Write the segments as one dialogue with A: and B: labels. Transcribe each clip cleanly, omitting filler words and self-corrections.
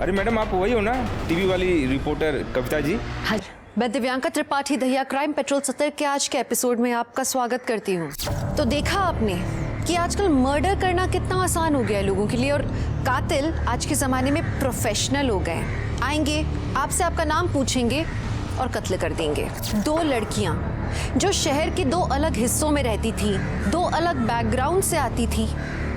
A: अरे मैडम, आप वही हो ना, टीवी वाली रिपोर्टर कविता जी?
B: हाँ, मैं दिव्यांका त्रिपाठी दहिया क्राइम पेट्रोल 70 के आज के एपिसोड में आपका स्वागत करती हूँ। तो देखा आपने कि आजकल मर्डर करना कितना आसान हो गया है लोगों के लिए, और कातिल आज के ज़माने में प्रोफेशनल हो गए हैं। आएंगे, आपसे आपका नाम पूछेंगे और कत्ल कर देंगे। 2 लड़कियां जो शहर के 2 अलग हिस्सों में रहती थी, 2 अलग बैकग्राउंड से आती थी,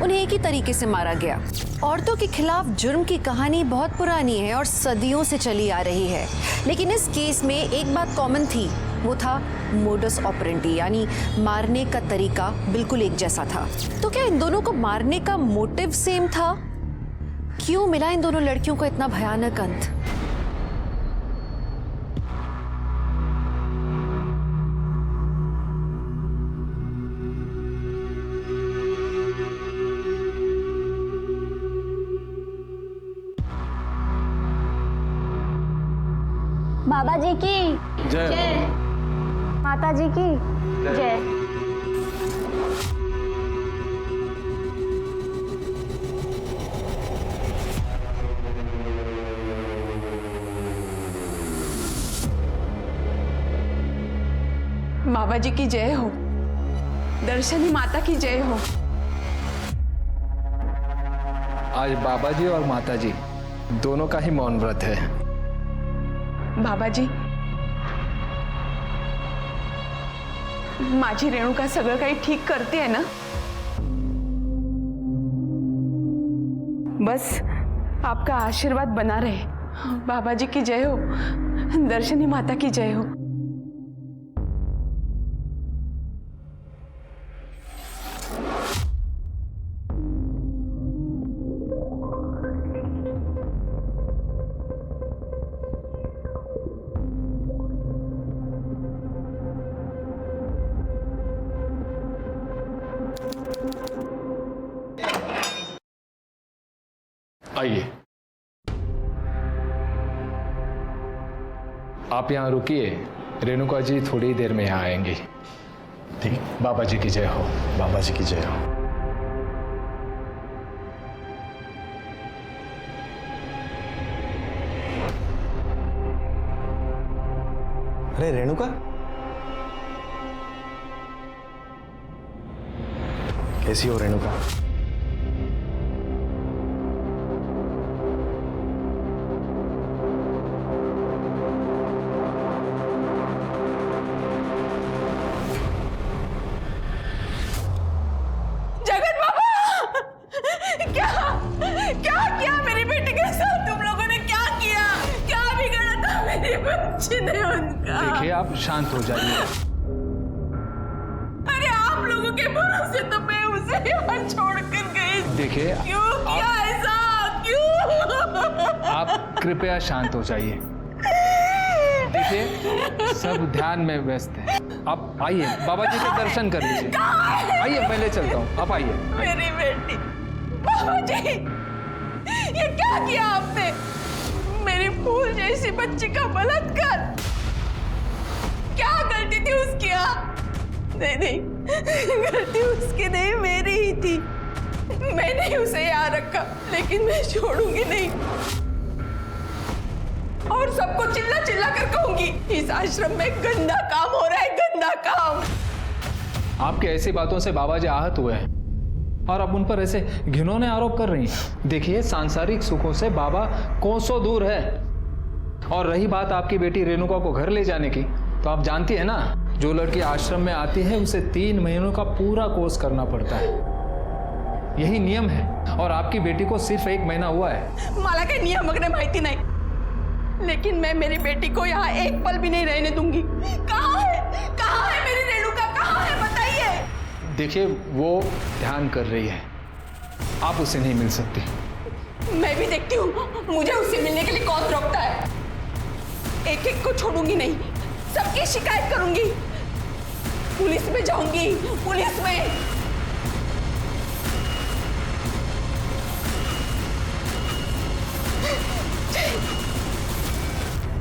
B: उन्हें एक ही तरीके से मारा गया। औरतों के खिलाफ जुर्म की कहानी बहुत पुरानी है और सदियों से चली आ रही है, लेकिन इस केस में एक बात कॉमन थी, वो था मोडस ऑपरेंडी, यानी मारने का तरीका बिल्कुल एक जैसा था। तो क्या इन दोनों को मारने का मोटिव सेम था? क्यों मिला इन दोनों लड़कियों को इतना भयानक अंत?
C: बाबा जी की जय, माता जी की जय।
D: बाबा जी की जय हो, दर्शनी माता की जय हो।
E: आज बाबा जी और माता जी दोनों का ही मौन व्रत है।
D: बाबा जी, माझी रेणुका सगळं काही ठीक करते है ना? बस आपका आशीर्वाद बना रहे। बाबा जी की जय हो, दर्शनी माता की जय हो।
E: आइए, आप यहाँ रुकिए, रेणुका जी थोड़ी देर में यहाँ आएंगी। ठीक, बाबा जी की जय हो।
F: बाबा जी की जय हो। अरे रेणुका, कैसी हो रेणुका?
E: देखिए, आप शांत हो जाइए।
D: अरे आप लोगों के भरोसे तो मैं उसे यहाँ छोड़कर गई।
E: देखिए,
D: क्यों किया ऐसा? क्यों?
E: आप कृपया शांत हो जाइए। देखिए, सब ध्यान में व्यस्त है। आप आइए, बाबा जी के दर्शन कर लीजिए। आइए, मैं ले चलता हूँ, आप आइए।
D: मेरी बेटी, बाबा जी, ये क्या किया आपने? मेरी फूल जैसी बच्ची का बलात्कार। क्या गलती थी उसकी? नहीं, गलती उसकी नहीं, मेरी ही थी। मैंने उसे यहाँ रखा, लेकिन मैं छोड़ूंगी नहीं। और सबको चिल्ला चिल्ला कर कहूंगी, इस आश्रम में गंदा काम हो रहा है, गंदा काम।
E: आपके ऐसी बातों से बाबा जी आहत हुए हैं और आप उन पर ऐसे घिनौने आरोप कर रही हैं। देखिए, सांसारिक सुखों से बाबा कोसों दूर है। और रही बात आपकी बेटी रेणुका को घर ले जाने की, तो आप जानती है ना, जो लड़की आश्रम में आती है उसे 3 महीनों का पूरा कोर्स करना पड़ता है। यही नियम है, और आपकी बेटी को सिर्फ 1 महीना हुआ है।
D: मला काही नियम वगैरह माहिती नहीं, लेकिन मैं मेरी बेटी को यहाँ एक पल भी नहीं रहने दूंगी। कहाँ है मेरी रेणुका? कहाँ है, बताइए।
E: देखिए, वो ध्यान कर रही है, आप उसे नहीं मिल सकती।
D: मैं भी देखती हूँ मुझे उससे मिलने के लिए कौन रोकता है। एक एक को छोड़ूंगी नहीं, सबकी शिकायत करूंगी, पुलिस में जाऊंगी, पुलिस में।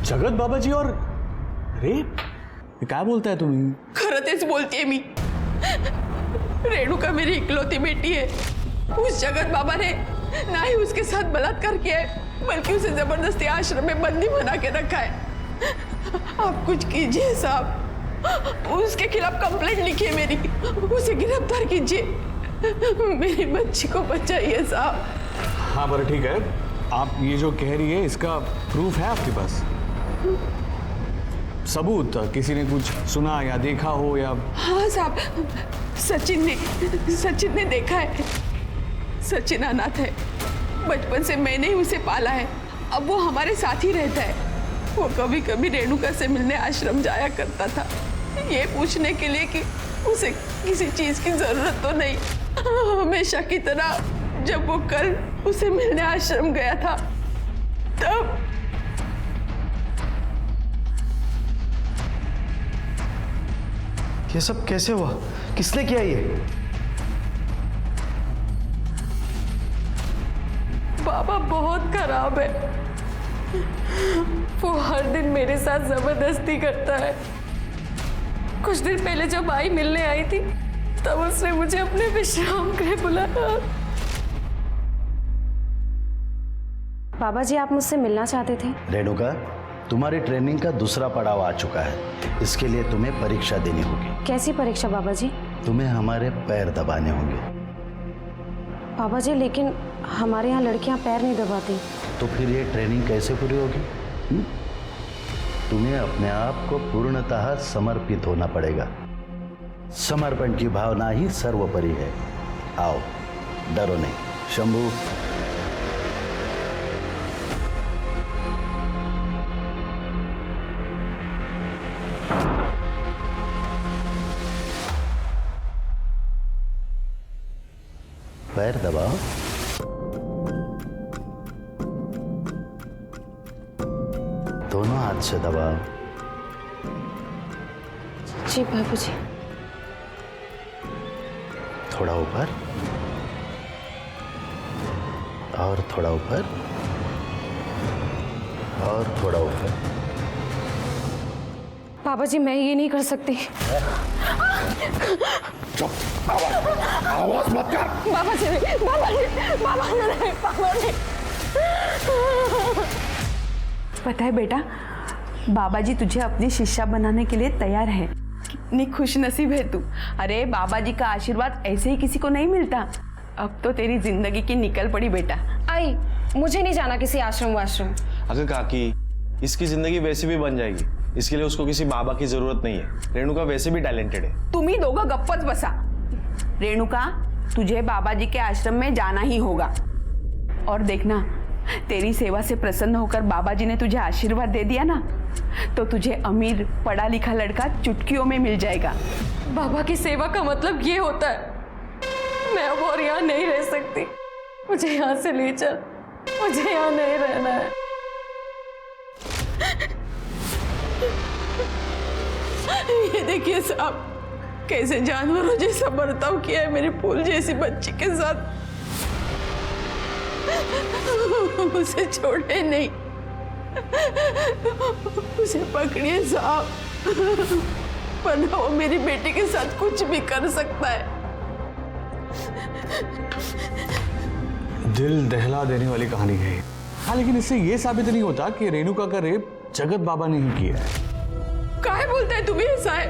F: जगत बाबाजी और रेप? काय बोलताय तुम्ही?
D: खरं तेच बोलतेय मी। रेणुका मेरी इकलौती बेटी है। उस जगत बाबा ने ना ही उसके साथ बलात्कार किया है, बल्कि उसे जबरदस्ती आश्रम में बंदी बना के रखा है। आप कुछ कीजिए साहब, उसके खिलाफ कंप्लेंट लिखिए मेरी, उसे गिरफ्तार कीजिए, मेरी बच्ची को बचाइए साहब।
F: हाँ पर ठीक है, आप ये जो कह रही है इसका प्रूफ है आपके पास? सबूत, किसी ने कुछ सुना या देखा हो या?
D: हाँ साहब, सचिन ने देखा है। सचिन अनाथ है, बचपन से मैंने ही उसे पाला है, अब वो हमारे साथ ही रहता है। वो कभी कभी रेणुका से मिलने आश्रम जाया करता था, ये पूछने के लिए कि उसे किसी चीज की जरूरत तो नहीं। हमेशा की तरह जब वो कल उसे मिलने आश्रम गया था तब
G: ये सब कैसे हुआ? किसने किया ये?
D: बाबा बहुत खराब है, वो हर दिन मेरे साथ जबरदस्ती करता है। कुछ दिन पहले जब आई मिलने आई थी तब उसने मुझे अपने विश्राम गृह बुलाया।
C: बाबा जी, आप मुझसे मिलना चाहते थे?
H: रेणुका, तुम्हारी ट्रेनिंग का दूसरा पड़ाव आ चुका है, इसके लिए तुम्हें परीक्षा देनी होगी।
C: कैसी परीक्षा बाबा जी?
H: तुम्हें हमारे पैर दबाने होंगे।
C: बाबा जी, लेकिन हमारे यहाँ लड़कियाँ पैर नहीं दबाती।
H: तो फिर ये ट्रेनिंग कैसे पूरी होगी? तुम्हें अपने आप को पूर्णतः समर्पित होना पड़ेगा। समर्पण की भावना ही सर्वोपरि है। आओ, डरो नहीं। शंभू, पैर दबाओ। दोनों हाथ से दबाओ।
C: जी बाबू जी।
H: थोड़ा ऊपर और थोड़ा ऊपर और थोड़ा ऊपर।
C: बाबा जी, मैं ये नहीं कर सकती।
H: आवाज मत कर।
D: बाबा जी, बाबा जी। पता है बेटा, बाबा जी तुझे अपनी शिष्या बनाने के लिए तैयार है। कितनी खुश नसीब है तू। अरे बाबा जी का आशीर्वाद ऐसे ही किसी को नहीं मिलता। अब तो तेरी जिंदगी की निकल पड़ी बेटा।
C: आई, मुझे नहीं जाना किसी आश्रम वाश्रम।
G: अगर काकी, इसकी जिंदगी वैसे भी बन जाएगी, इसके लिए उसको किसी बाबा की जरूरत नहीं है। रेणुका वैसे भी टैलेंटेड है।
D: तुम ही दोगा गप्पच बसा। रेणुका, तुझे बाबा जी के आश्रम में जाना ही होगा। और देखना, तेरी सेवा से प्रसन्न होकर बाबा जी ने तुझे आशीर्वाद दे दिया ना, तो तुझे अमीर पढ़ा लिखा लड़का चुटकियों में मिल जाएगा। बाबा की सेवा का मतलब ये होता है। मैं अब और यहाँ नहीं रह सकती, मुझे यहाँ से ले चल, मुझे यहाँ नहीं रहना है। ये देखिए साहब, कैसे जानवरों जैसा बर्ताव किया है मेरी फूल जैसी बच्ची के साथ। उसे छोड़े नहीं, उसे पकड़िए साहब, वरना वो मेरी बेटी के साथ कुछ भी कर सकता है।
F: दिल दहला देने वाली कहानी है। हाँ, लेकिन इससे ये साबित नहीं होता कि रेणुका का रेप जगत बाबा ने ही किया है।
D: काहे बोलते हैं तुम्हें ऐसा है?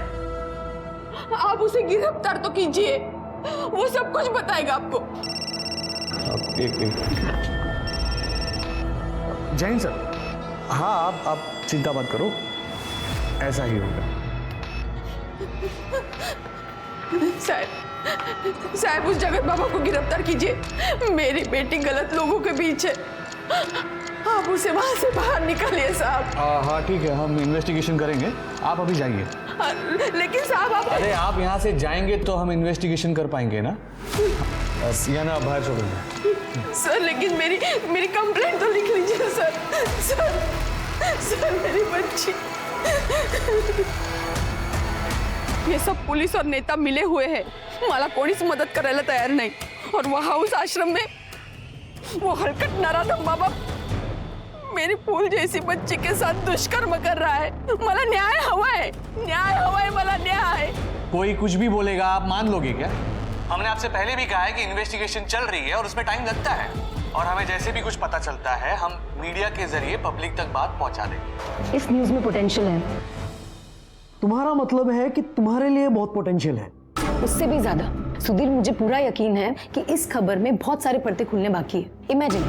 D: आप उसे गिरफ्तार तो कीजिए, वो सब कुछ बताएगा आपको।
F: एक जैन सर, हाँ आप चिंता मत करो, ऐसा ही होगा।
D: साहब उस जगत बाबा को गिरफ्तार कीजिए, मेरी बेटी गलत लोगों के बीच है, आप उसे वहां से बाहर निकालिए साहब।
F: हाँ ठीक है, हम इन्वेस्टिगेशन करेंगे, आप अभी जाइए।
D: लेकिन साहब आप,
F: अरे आप यहाँ से जाएंगे तो हम इन्वेस्टिगेशन कर पाएंगे ना, या ना बाहर छोड़ेंगे।
D: सर लेकिन मेरी कंप्लेंट तो लिख लीजिए सर मेरी बच्ची। ये सब पुलिस और नेता मिले हुए हैं, मला कोणीच मदत करायला तयार नाही। और वहां उस आश्रम में वो हलकट नराधम बाबा मेरी फूल जैसी बच्ची के साथ दुष्कर्म कर रहा है। मला न्याय हवा है, मला न्याय।
F: कोई कुछ भी बोलेगा आप मान लोगे क्या? हमने आपसे पहले भी कहा है कि इन्वेस्टिगेशन चल रही है और उसमें टाइम लगता है। और हमें जैसे भी कुछ पता चलता है हम मीडिया के जरिए पब्लिक तक बात पहुंचा देंगे।
C: इस न्यूज में पोटेंशियल है,
I: तुम्हारा मतलब है कि तुम्हारे लिए बहुत पोटेंशियल है?
C: उससे भी ज्यादा। सुधीर, मुझे पूरा यकीन है कि इस खबर में बहुत सारे पर्दे खुलने बाकी है। इमेजिन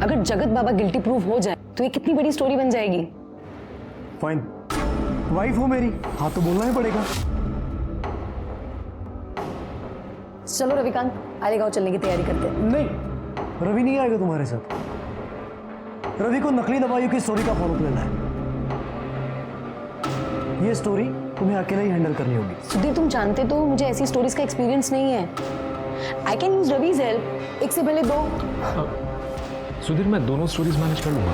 C: अगर जगत बाबा गिल्टी प्रूव हो जाए तो ये कितनी बड़ी स्टोरी बन जाएगी।
I: फाइन, वाइफ हो मेरी, हाँ तो बोलना ही पड़ेगा।
C: चलो रविकांत, आलेगांव चलने की तैयारी करते हैं।
I: नहीं, रवि नहीं आएगा तुम्हारे साथ। रवि को नकली दवाइयों की स्टोरी का फॉलोअप लेना है। ये स्टोरी तुम्हें अकेले ही हैंडल करनी होगी।
C: सुधीर, तुम जानते तो मुझे ऐसी स्टोरीज का एक्सपीरियंस नहीं है। I can use Ravi's help, एक से पहले दो।
E: सुधीर, मैं दोनों स्टोरीज मैनेज कर लूंगा।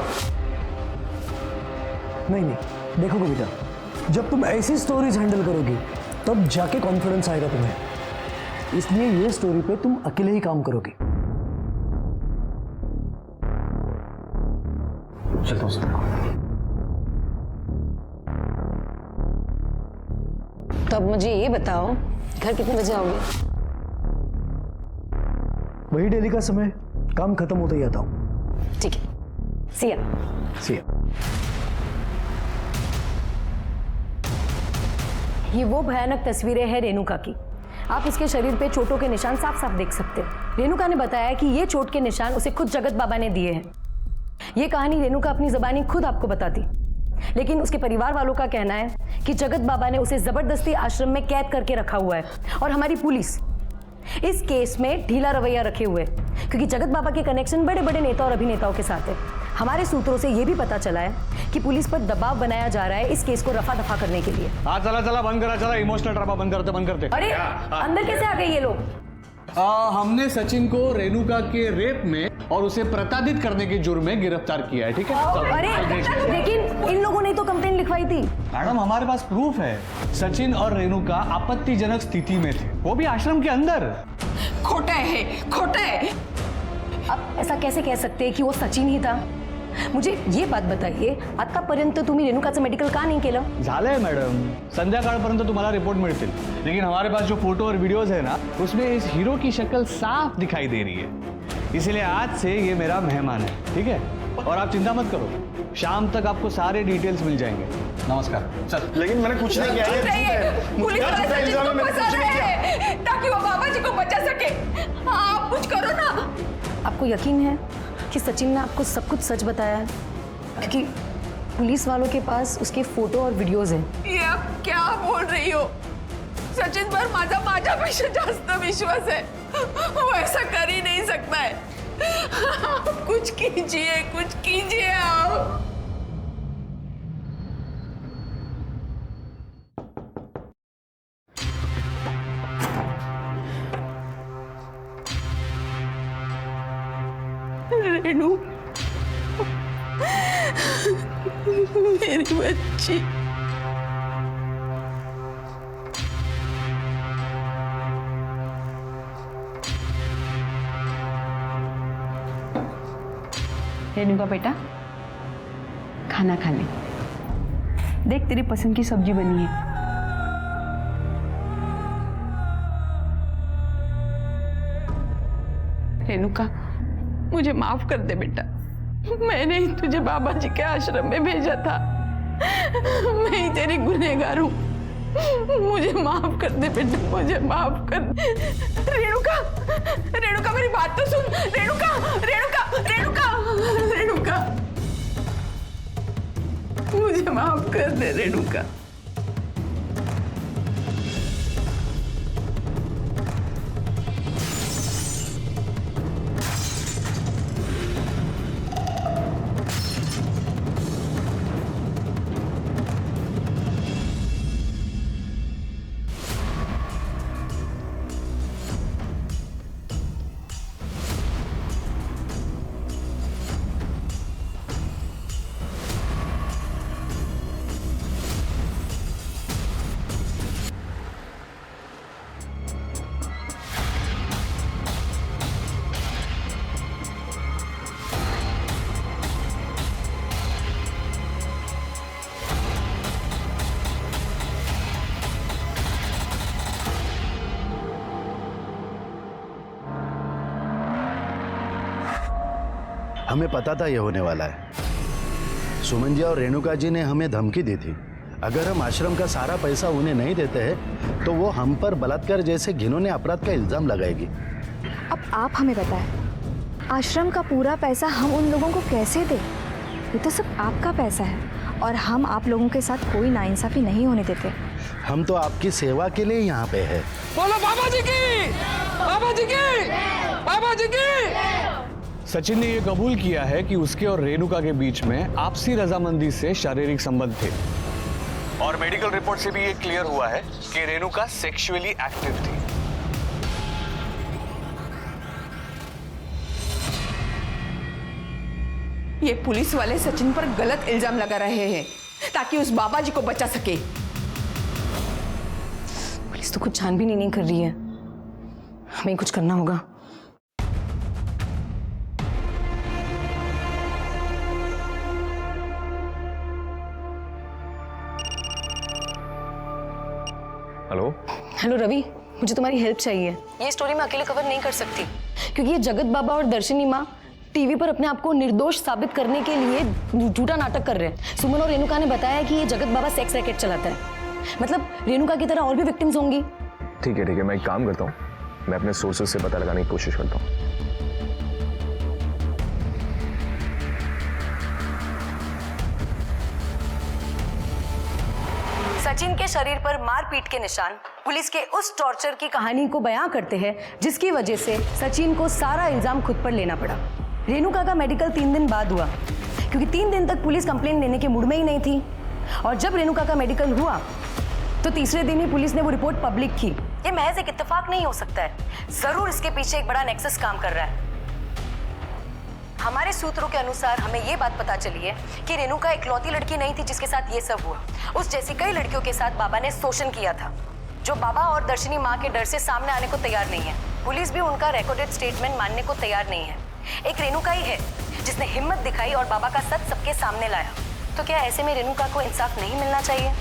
I: नहीं नहीं, देखो कविता, जब तुम ऐसी स्टोरीज हैंडल करोगी तब जाके कॉन्फिडेंस आएगा तुम्हें। इसलिए ये स्टोरी पे तुम अकेले ही काम करोगी।
F: चलता हूँ सर।
C: तो अब मुझे ये बताओ, घर कितने बजे आओगे?
I: वही डेली का समय, काम खत्म होते ही आता हूँ।
C: ठीक है, सिया। ये वो भयानक तस्वीरें हैं रेणुका की। आप इसके शरीर पे चोटों के निशान साफ साफ देख सकते हैं। रेणुका ने बताया कि ये चोट के निशान उसे खुद जगत बाबा ने दिए हैं। ये कहानी रेणुका अपनी ज़बानी खुद आपको बताती, लेकिन उसके परिवार वालों का कहना है कि जगत बाबा ने उसे जबरदस्ती आश्रम में कैद करके रखा हुआ है और हमारी पुलिस इस केस में ढीला रवैया रखे हुए है, क्योंकि जगत बाबा के कनेक्शन बड़े बड़े नेता और अभिनेताओं के साथ है। हमारे सूत्रों से यह भी पता चला है कि पुलिस पर दबाव बनाया जा रहा है इस केस को रफा दफा करने के लिए।
F: हाँ चला बंद करा, चला इमोशनल ड्रामा बंद करते।
C: अरे अंदर कैसे आ गए ये लोग?
F: हमने सचिन को रेणुका के रेप में और उसे प्रताड़ित करने के जुर्म में गिरफ्तार किया है। ठीक है।
C: अरे लेकिन इन लोगों ने तो कंप्लेंट लिखवाई थी।
F: मैडम, हमारे पास प्रूफ है। सचिन और रेणुका आपत्तिजनक स्थिति में थे, वो भी आश्रम के अंदर।
D: खोटा है।
C: अब ऐसा कैसे कह सकते हैं कि वो सचिन ही था? मुझे ये बात बताइए, आतापर्यंत तुम्ही रेणुकाचं मेडिकल का नाही केलं?
F: झालंय मॅडम, संध्याकाळपर्यंत तुम्हाला रिपोर्ट मिळतील। लेकिन हमारे पास जो फोटो और वीडियोस है ना, उसमें इस हीरो की शक्ल साफ दिखाई दे रही है। इसलिए आज से ये मेरा मेहमान है, ठीक है? और आप चिंता मत करो, शाम तक आपको सारे डिटेल्स मिल जाएंगे। नमस्कार। चल।
G: लेकिन मैंने कुछ नहीं किया है।
D: पुलिस वाले सचिन को फंसा रहे हैं ताकि वो बाबा जी को बचा सके। आप कुछ करो ना।
C: आपको यकीन है कि सचिन ने आपको सब कुछ सच बताया है? क्योंकि पुलिस वालों के पास उसके फोटो और वीडियोस हैं।
D: ये आप क्या बोल रही हो? सचिन पर माझ्यापेक्षा जास्त विश्वास है। वो ऐसा कर ही नहीं सकता है। आप कुछ कीजिए आप। रेणु, मेरी बच्ची।
J: रेणुका बेटा, खाना खा ले। देख, तेरी पसंद की सब्जी बनी है।
D: रेणुका, मुझे माफ कर दे बेटा। मैंने ही तुझे बाबा जी के आश्रम में भेजा था। मैं ही तेरी गुनहगार हूँ। मुझे माफ कर दे बेटा, मुझे माफ कर दे। रेणुका मेरी बात तो सुन। रेणुका मुझे माफ कर दे रेणुका।
H: हमें पता था ये होने वाला है। सुमन जी और रेणुका जी ने हमें धमकी दी थी, अगर हम आश्रम का सारा पैसा उन्हें नहीं देते हैं तो वो हम पर बलात्कार जैसे घिनौने अपराध का इल्जाम लगाएगी।
K: अब आप हमें बताएं, आश्रम का पूरा पैसा हम उन लोगों को कैसे दें? ये तो सब आपका पैसा है और हम आप लोगों के साथ कोई नाइंसाफी नहीं होने देते।
H: हम तो आपकी सेवा के लिए यहाँ पे है।
E: बोलो बाबा जी की, बाबा जी की, बाबा जी की।
F: सचिन ने यह कबूल किया है कि उसके और रेणुका के बीच में आपसी रजामंदी से शारीरिक संबंध थे और मेडिकल रिपोर्ट से भी ये क्लियर हुआ है कि रेणुका सेक्सुअली एक्टिव थी।
D: ये पुलिस वाले सचिन पर गलत इल्जाम लगा रहे हैं ताकि उस बाबा जी को बचा सके।
C: पुलिस तो कुछ छानबीन ही नहीं कर रही है, हमें कुछ करना होगा।
F: हेलो
C: हेलो रवि, मुझे तुम्हारी हेल्प चाहिए। ये स्टोरी मैं अकेले कवर नहीं कर सकती क्योंकि ये जगत बाबा और दर्शनी माँ टीवी पर अपने आप को निर्दोष साबित करने के लिए झूठा नाटक कर रहे हैं। सुमन और रेणुका ने बताया कि ये जगत बाबा सेक्स रैकेट चलाता है, मतलब रेणुका की तरह और भी विक्टिम्स होंगी।
L: ठीक है, मैं एक काम करता हूँ, मैं अपने सोर्सेज से पता लगाने की कोशिश करता हूँ।
C: सचिन के शरीर पर मारपीट के निशान पुलिस के उस टॉर्चर की कहानी को बयां करते हैं जिसकी वजह से सचिन को सारा इल्जाम खुद पर लेना पड़ा। रेणुका का मेडिकल 3 दिन बाद हुआ क्योंकि 3 दिन तक पुलिस कंप्लेंट लेने के मूड में ही नहीं थी और जब रेणुका का मेडिकल हुआ तो तीसरे दिन ही पुलिस ने वो रिपोर्ट पब्लिक की। ये महज एक इत्तेफाक नहीं हो सकता है, जरूर इसके पीछे एक बड़ा नेक्सस काम कर रहा है। हमारे सूत्रों के अनुसार हमें ये बात पता चली है कि रेणुका इकलौती लड़की नहीं थी जिसके साथ ये सब हुआ। उस जैसी कई लड़कियों के साथ बाबा ने शोषण किया था जो बाबा और दर्शनी माँ के डर से सामने आने को तैयार नहीं है। पुलिस भी उनका रिकॉर्डेड स्टेटमेंट मानने को तैयार नहीं है। एक रेणुका ही है जिसने हिम्मत दिखाई और बाबा का सच सबके सामने लाया। तो क्या ऐसे में रेणुका को इंसाफ नहीं मिलना चाहिए?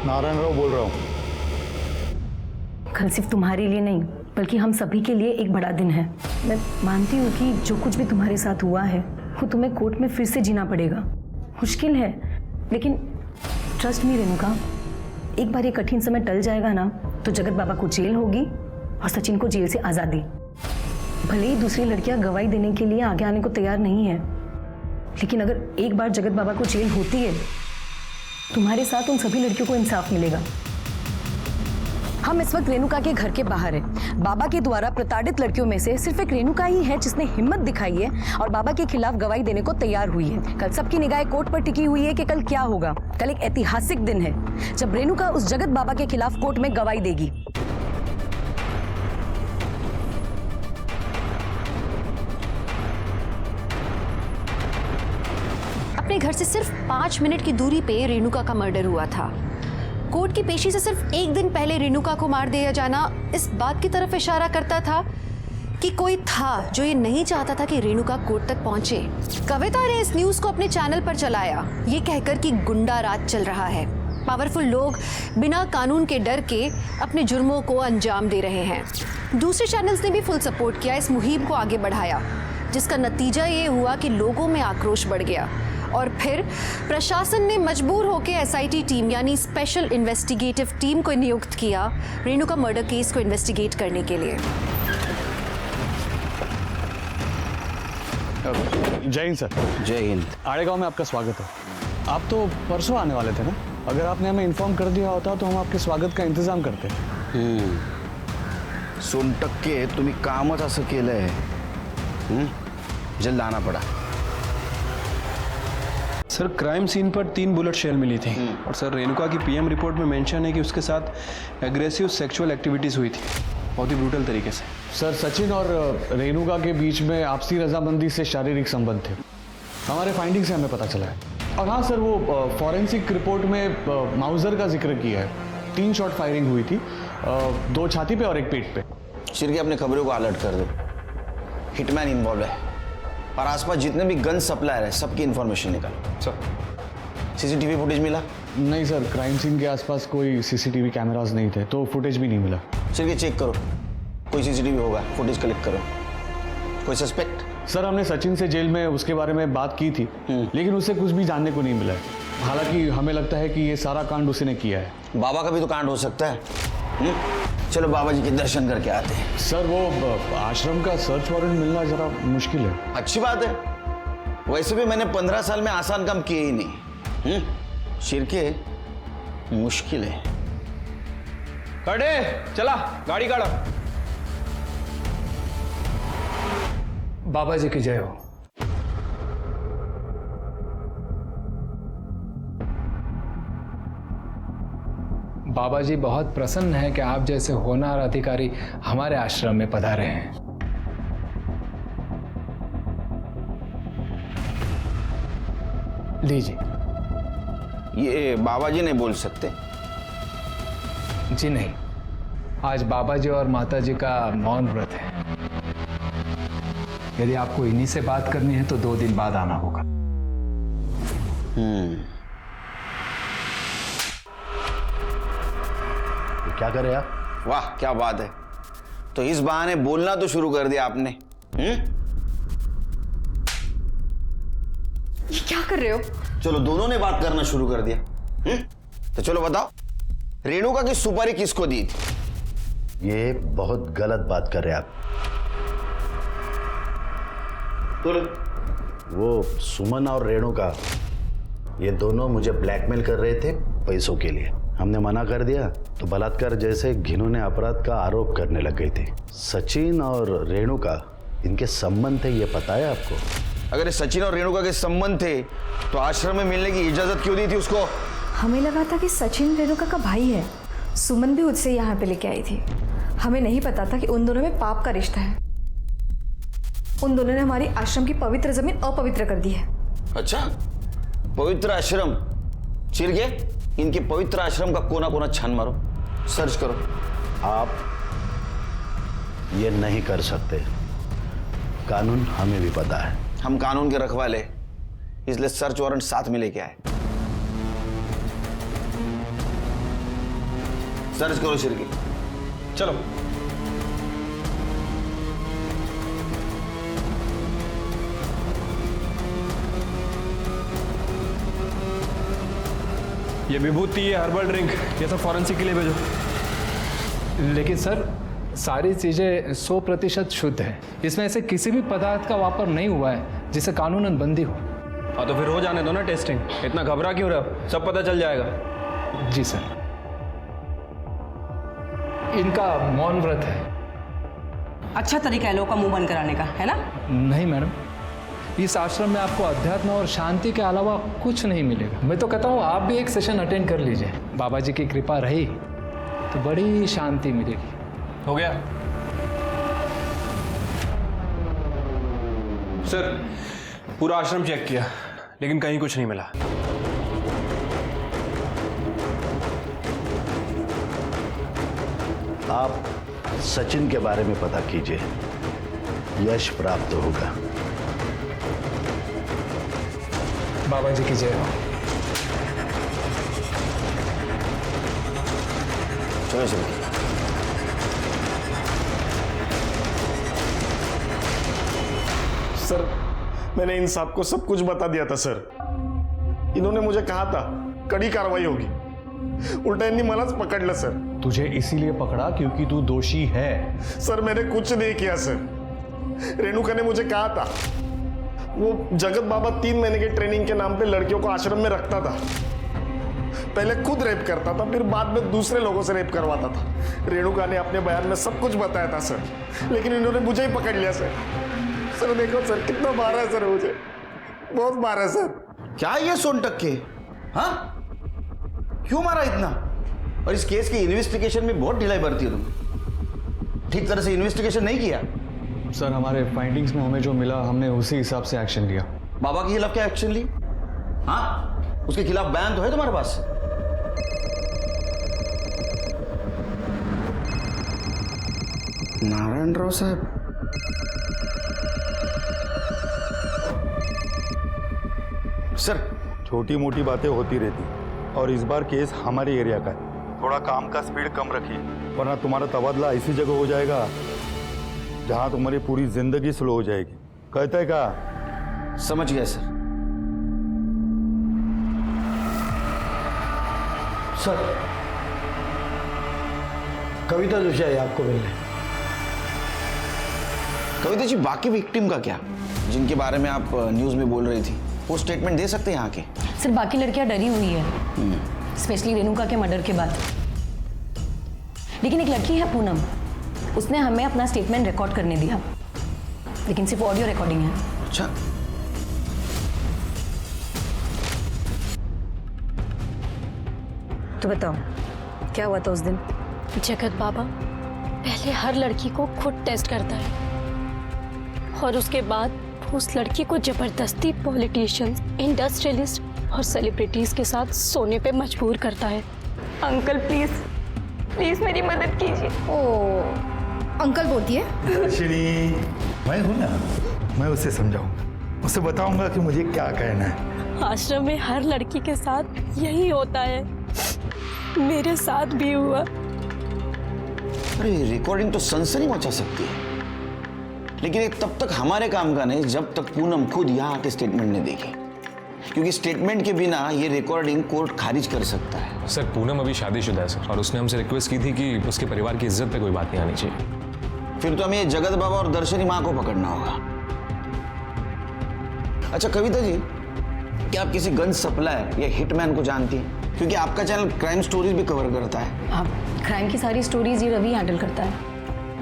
H: नारायण राव बोल रहा हूँ।
C: कल सिर्फ तुम्हारे लिए नहीं बल्कि हम सभी के लिए एक बड़ा दिन है। मैं मानती हूँ कि जो कुछ भी तुम्हारे साथ हुआ है वो तुम्हें कोर्ट में फिर से जीना पड़ेगा। मुश्किल है लेकिन ट्रस्ट मी रेणुका, एक बार ये कठिन समय टल जाएगा ना तो जगत बाबा को जेल होगी और सचिन को जेल से आज़ादी। भले ही दूसरी लड़कियां गवाही देने के लिए आगे आने को तैयार नहीं है, लेकिन अगर एक बार जगत बाबा को जेल होती है तुम्हारे साथ उन सभी लड़कियों को इंसाफ मिलेगा। हम इस वक्त रेणुका के घर के बाहर हैं। बाबा के द्वारा प्रताड़ित लड़कियों में से सिर्फ एक रेणुका ही है जिसने हिम्मत दिखाई है और बाबा के खिलाफ गवाही देने को तैयार हुई है। कल सबकी निगाहें कोर्ट पर टिकी हुई है कि कल क्या होगा। कल एक ऐतिहासिक दिन है जब रेणुका उस जगत बाबा के खिलाफ कोर्ट में गवाही देगी।
B: अपने घर से सिर्फ 5 मिनट की दूरी पे रेणुका का मर्डर हुआ था। कोर्ट की पेशी से सिर्फ 1 दिन पहले रेणुका को मार दिया जाना इस बात की तरफ इशारा करता था कि कोई था जो ये नहीं चाहता था कि रेणुका कोर्ट तक पहुंचे। कविता ने इस न्यूज को अपने चैनल पर चलाया ये कहकर कि गुंडा राज चल रहा है, पावरफुल लोग बिना कानून के डर के अपने जुर्मों को अंजाम दे रहे हैं। दूसरे चैनल्स ने भी फुल सपोर्ट किया, इस मुहिम को आगे बढ़ाया, जिसका नतीजा ये हुआ कि लोगों में आक्रोश बढ़ गया और फिर प्रशासन ने मजबूर होकर एसआईटी टीम यानी स्पेशल इन्वेस्टिगेटिव टीम को नियुक्त किया रेणुका मर्डर केस को इन्वेस्टिगेट करने के लिए।
F: जय हिंद सर।
G: जय हिंद।
F: आड़ेगांव में आपका स्वागत है। आप तो परसों आने वाले थे ना? अगर आपने हमें इन्फॉर्म कर दिया होता तो हम आपके स्वागत का इंतजाम करते।
G: सोनटक्के तुम्ही कामच असं केलंय, जल्द आना पड़ा।
M: सर क्राइम सीन पर 3 बुलेट शेल मिली थी और सर रेणुका की पीएम रिपोर्ट में मेंशन है कि उसके साथ एग्रेसिव सेक्सुअल एक्टिविटीज़ हुई थी, बहुत ही ब्रूटल तरीके से।
F: सर सचिन और रेणुका के बीच में आपसी रजामंदी से शारीरिक संबंध थे, हमारे फाइंडिंग से हमें पता चला है। और हाँ सर, वो फॉरेंसिक रिपोर्ट में माउजर का जिक्र किया है। 3 शॉट फायरिंग हुई थी, 2 छाती पे और 1 पेट पे।
G: शिरके अपने खबरों को अलर्ट कर दो, हिटमैन इन्वॉल्व है और आसपास जितने भी गन सप्लायर है सबकी इंफॉर्मेशन निकालो। सर सीसीटीवी फुटेज मिला?
F: नहीं सर, क्राइम सीन के आसपास कोई सीसीटीवी कैमरास नहीं थे, तो फुटेज भी नहीं मिला।
G: चलिए चेक करो, कोई सीसीटीवी होगा, फुटेज कलेक्ट करो। कोई सस्पेक्ट?
F: सर हमने सचिन से जेल में उसके बारे में बात की थी, लेकिन उससे कुछ भी जानने को नहीं मिला है। हालांकि हमें लगता है कि ये सारा कांड उसी ने किया है।
G: बाबा का भी तो कांड हो सकता है। चलो बाबा जी के दर्शन करके आते हैं।
F: सर वो आश्रम का सर्च वारंट मिलना जरा मुश्किल है।
G: अच्छी बात है, वैसे भी मैंने 15 साल में आसान काम किए ही नहीं। शिरके मुश्किल है।
M: खड़े चला, गाड़ी काढ़ो।
E: बाबा जी की जय हो। बाबा जी बहुत प्रसन्न है कि आप जैसे होनहार अधिकारी हमारे आश्रम में पधारे हैं। लीजिए।
G: ये बाबा जी नहीं बोल सकते?
E: जी नहीं, आज बाबा जी और माता जी का मौन व्रत है। यदि आपको इन्हीं से बात करनी है तो 2 दिन बाद आना होगा।
H: क्या करे आप?
G: वाह क्या बात है, तो इस बहाने बोलना तो शुरू कर दिया आपने।
B: ये क्या कर रहे हो?
G: चलो दोनों ने बात करना शुरू कर दिया। तो चलो बताओ, रेणुका की सुपारी किसको दी थी?
H: ये बहुत गलत बात कर रहे हैं आप। वो सुमन और रेणुका ये दोनों मुझे ब्लैकमेल कर रहे थे पैसों के लिए। हमने मना कर दिया तो बलात्कार जैसे घिनौने अपराध का आरोप करने लग गए थे। सचिन और रेणुका इनके संबंध थे, ये पता है आपको?
G: अगर सचिन और रेणुका के संबंध थे तो आश्रम में मिलने की इजाजत क्यों दी थी उसको?
K: हमें लगा था कि सचिन रेणुका का भाई है। सुमन भी उससे यहाँ पे लेके आई थी। हमें नहीं पता था कि उन दोनों में पाप का रिश्ता है। उन दोनों ने हमारी आश्रम की पवित्र जमीन अपवित्र कर दी है।
G: अच्छा, पवित्र आश्रम? चिरगे इनके पवित्र आश्रम का कोना कोना छान मारो, सर्च करो।
H: आप ये नहीं कर सकते, कानून हमें भी पता है।
G: हम कानून के रखवाले, इसलिए सर्च वारंट साथ में लेके आए। सर्च करो शिरकी।
M: चलो। ये विभूति, ये हर्बल ड्रिंक, ये सब फॉरेंसिक के लिए भेजो।
E: लेकिन सर सारी चीजें 100% शुद्ध है। इसमें ऐसे किसी भी पदार्थ का वापर नहीं हुआ है जिसे कानूनन बंदी हो।
M: हाँ तो फिर हो जाने दो ना टेस्टिंग, इतना घबरा क्यों रहे हो? सब पता चल जाएगा।
E: जी सर। इनका मौन व्रत है।
J: अच्छा तरीका है लोगों का मुंह बंद कराने का, है ना?
E: नहीं मैडम, इस आश्रम में आपको अध्यात्म और शांति के अलावा कुछ नहीं मिलेगा। मैं तो कहता हूँ आप भी एक सेशन अटेंड कर लीजिए। बाबा जी की कृपा रही तो बड़ी शांति मिलेगी।
M: हो गया सर, पूरा आश्रम चेक किया लेकिन कहीं कुछ नहीं मिला।
H: आप सचिन के बारे में पता कीजिए, यश प्राप्त होगा।
E: बाबा जी की जय हो।
G: चलो चलो।
N: सर मैंने इन साहब को सब कुछ बता दिया था सर। इन्होंने मुझे कहा था कड़ी कार्रवाई होगी, उल्टा इन्हीं मलाज पकड़ ला सर।
F: तुझे इसीलिए पकड़ा क्योंकि तू दोषी है।
N: सर मैंने कुछ नहीं किया सर। रेणुका ने मुझे कहा था वो जगत बाबा 3 महीने के ट्रेनिंग के नाम पे लड़कियों को आश्रम में रखता था। पहले खुद रेप करता था, फिर बाद में दूसरे लोगों से रेप करवाता था। रेणुका ने अपने बयान में सब कुछ बताया था सर, लेकिन इन्होंने मुझे ही पकड़ लिया सर। सर देखो सर कितना मारा है सर, मुझे बहुत मारा है सर।
G: क्या ये सोन टक्के? हाँ क्यों मारा इतना? और इस केस की इन्वेस्टिगेशन में बहुत ढिलाई बरती है तुम। ठीक तरह से इन्वेस्टिगेशन नहीं किया।
F: सर हमारे फाइंडिंग्स में हमें जो मिला हमने उसी हिसाब से एक्शन लिया।
G: बाबा के खिलाफ क्या एक्शन ली? हाँ उसके खिलाफ बयान तो है तुम्हारे पास? नारायण राव साहब, सर
O: छोटी मोटी बातें होती रहती,
H: और इस बार केस हमारे एरिया का है। थोड़ा काम का स्पीड कम रखिए, वरना तुम्हारा तबादला ऐसी जगह हो जाएगा जहां तुम्हारी पूरी जिंदगी स्लो हो जाएगी। कहते हैं का?
G: समझ गया सर।
I: सर, कविता जोशी आई आपको मिलने।
G: कविता जी, बाकी विक्टिम का क्या, जिनके बारे में आप न्यूज़ में बोल रही थी, वो स्टेटमेंट दे सकते हैं यहाँ के?
C: सर, बाकी लड़कियां डरी हुई है, स्पेशली रेणुका के मर्डर के बाद। लेकिन एक लड़की है पूनम, उसने हमें अपना स्टेटमेंट रिकॉर्ड करने दिया, लेकिन सिर्फ ऑडियो रिकॉर्डिंग है।
G: अच्छा,
C: तो बताओ क्या हुआ था उस दिन?
O: जगत बाबा पहले हर लड़की को खुद टेस्ट करता है और उसके बाद उस लड़की को जबरदस्ती पॉलिटिशियंस, इंडस्ट्रियलिस्ट और सेलिब्रिटीज के साथ सोने पे मजबूर करता है।
D: अंकल प्लीज प्लीज मेरी मदद कीजिए।
K: ओ, अंकल बोलती है।
H: श्री, मैं हूं ना, मैं उसे समझाऊंगा, उसे बताऊंगा कि मुझे क्या कहना है।
O: आश्रम में हर लड़की के साथ यही होता है, मेरे साथ भी हुआ।
G: अरे रिकॉर्डिंग तो सनसनी मचा सकती है, लेकिन ये तब तक हमारे काम का नहीं जब तक पूनम खुद यहाँ आके स्टेटमेंट नहीं देगी, क्योंकि स्टेटमेंट के बिना ये रिकॉर्डिंग कोर्ट खारिज कर सकता है।
L: सर, पूनम अभी शादीशुदा है सर, और उसने हमसे रिक्वेस्ट की थी कि उसके परिवार की इज्जत पे कोई बात नहीं आनी चाहिए।
G: फिर तो हमें ये जगत बाबा और दर्शनी माँ को पकड़ना होगा। अच्छा कविता जी, क्या आप किसी गन सप्लायर या हिटमैन को जानती हैं? क्योंकि आपका चैनल क्राइम स्टोरीज भी कवर करता है।
C: आप क्राइम की सारी स्टोरीज ये रवि हैंडल करता है।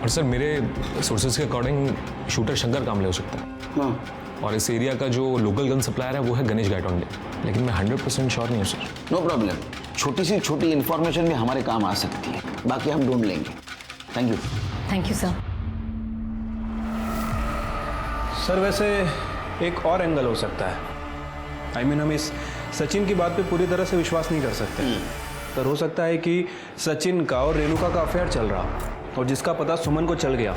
L: और सर, मेरे सोर्सेज के अकॉर्डिंग शूटर शंकर कामले हो सकता है।
G: हाँ।
L: और इस एरिया का जो लोकल गन सप्लायर है वो है गणेश गायटोंडे, लेकिन मैं 100% श्योर नहीं हूँ सर।
G: नो प्रॉब्लम, छोटी सी छोटी इन्फॉर्मेशन भी हमारे काम आ सकती है, बाकी हम ढूंढ लेंगे। Thank you.
C: Thank you sir.
M: Sir, वैसे एक और एंगल हो सकता है। हम इस सचिन की बात पे पूरी तरह से विश्वास नहीं कर सकते, पर हो सकता है कि सचिन का और रेणुका का अफेयर चल रहा और जिसका पता सुमन को चल गया,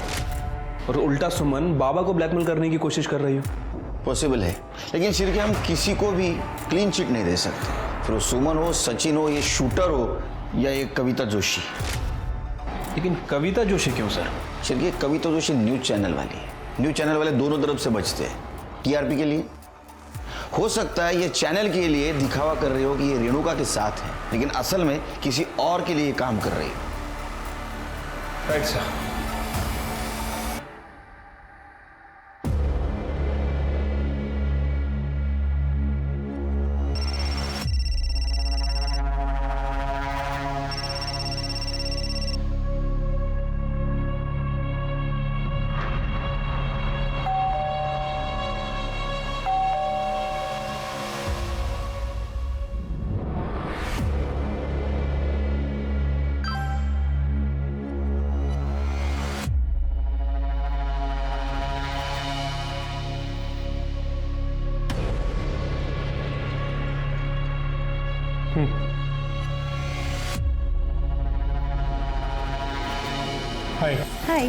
M: और उल्टा सुमन बाबा को ब्लैकमेल करने की कोशिश कर रही हो।
G: पॉसिबल है, लेकिन सिर्फ हम किसी को भी क्लीन चिट नहीं दे सकते, फिर वो सुमन हो, सचिन हो, ये शूटर हो या ये कविता जोशी।
M: लेकिन कविता जोशी क्यों सर?
G: सिर्फ कविता जोशी न्यूज चैनल वाली है, न्यूज चैनल वाले दोनों तरफ से बचते हैं। टीआरपी के लिए हो सकता है, ये चैनल के लिए दिखावा कर रही हो कि ये रेणुका के साथ है, लेकिन असल में किसी और के लिए काम कर रही हो।
M: Right sir.
C: हाय। हाय।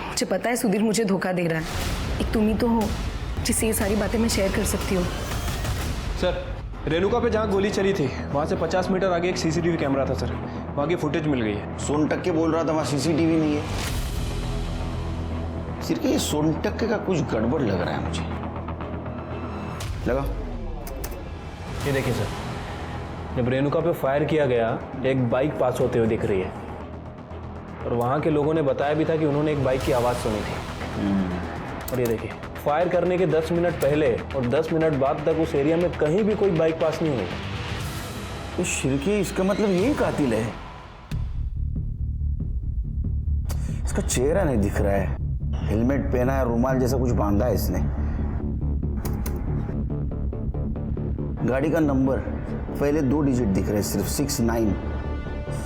C: मुझे पता है सुधीर मुझे धोखा दे रहा है, एक तुम ही तो हो जिससे ये सारी बातें मैं शेयर कर सकती हूँ।
M: सर, रेणुका पे जहाँ गोली चली थी वहाँ से 50 मीटर आगे एक सीसीटीवी कैमरा था सर, वहाँ की फुटेज मिल गई है।
G: सोनटक्के बोल रहा था वहाँ सीसीटीवी नहीं है। सिर्फ ये सोनटक्के का कुछ गड़बड़ लग रहा है मुझे। लगा?
M: ये देखिए सर, जब रेणुका पे फायर किया गया एक बाइक पास होते हुए दिख रही है, और वहाँ के लोगों ने बताया भी था कि उन्होंने एक बाइक की आवाज़ सुनी थी। और ये देखिए, फायर करने के 10 मिनट पहले और 10 मिनट बाद तक उस एरिया में कहीं भी कोई बाइक पास नहीं हुई।
G: तो शिरके, इसका मतलब यही कातिल है। इसका चेहरा नहीं दिख रहा है, हेलमेट पहना है, रुमाल जैसा कुछ बांधा है इसने। गाड़ी का नंबर पहले 2 डिजिट दिख रहे हैं सिर्फ, 69।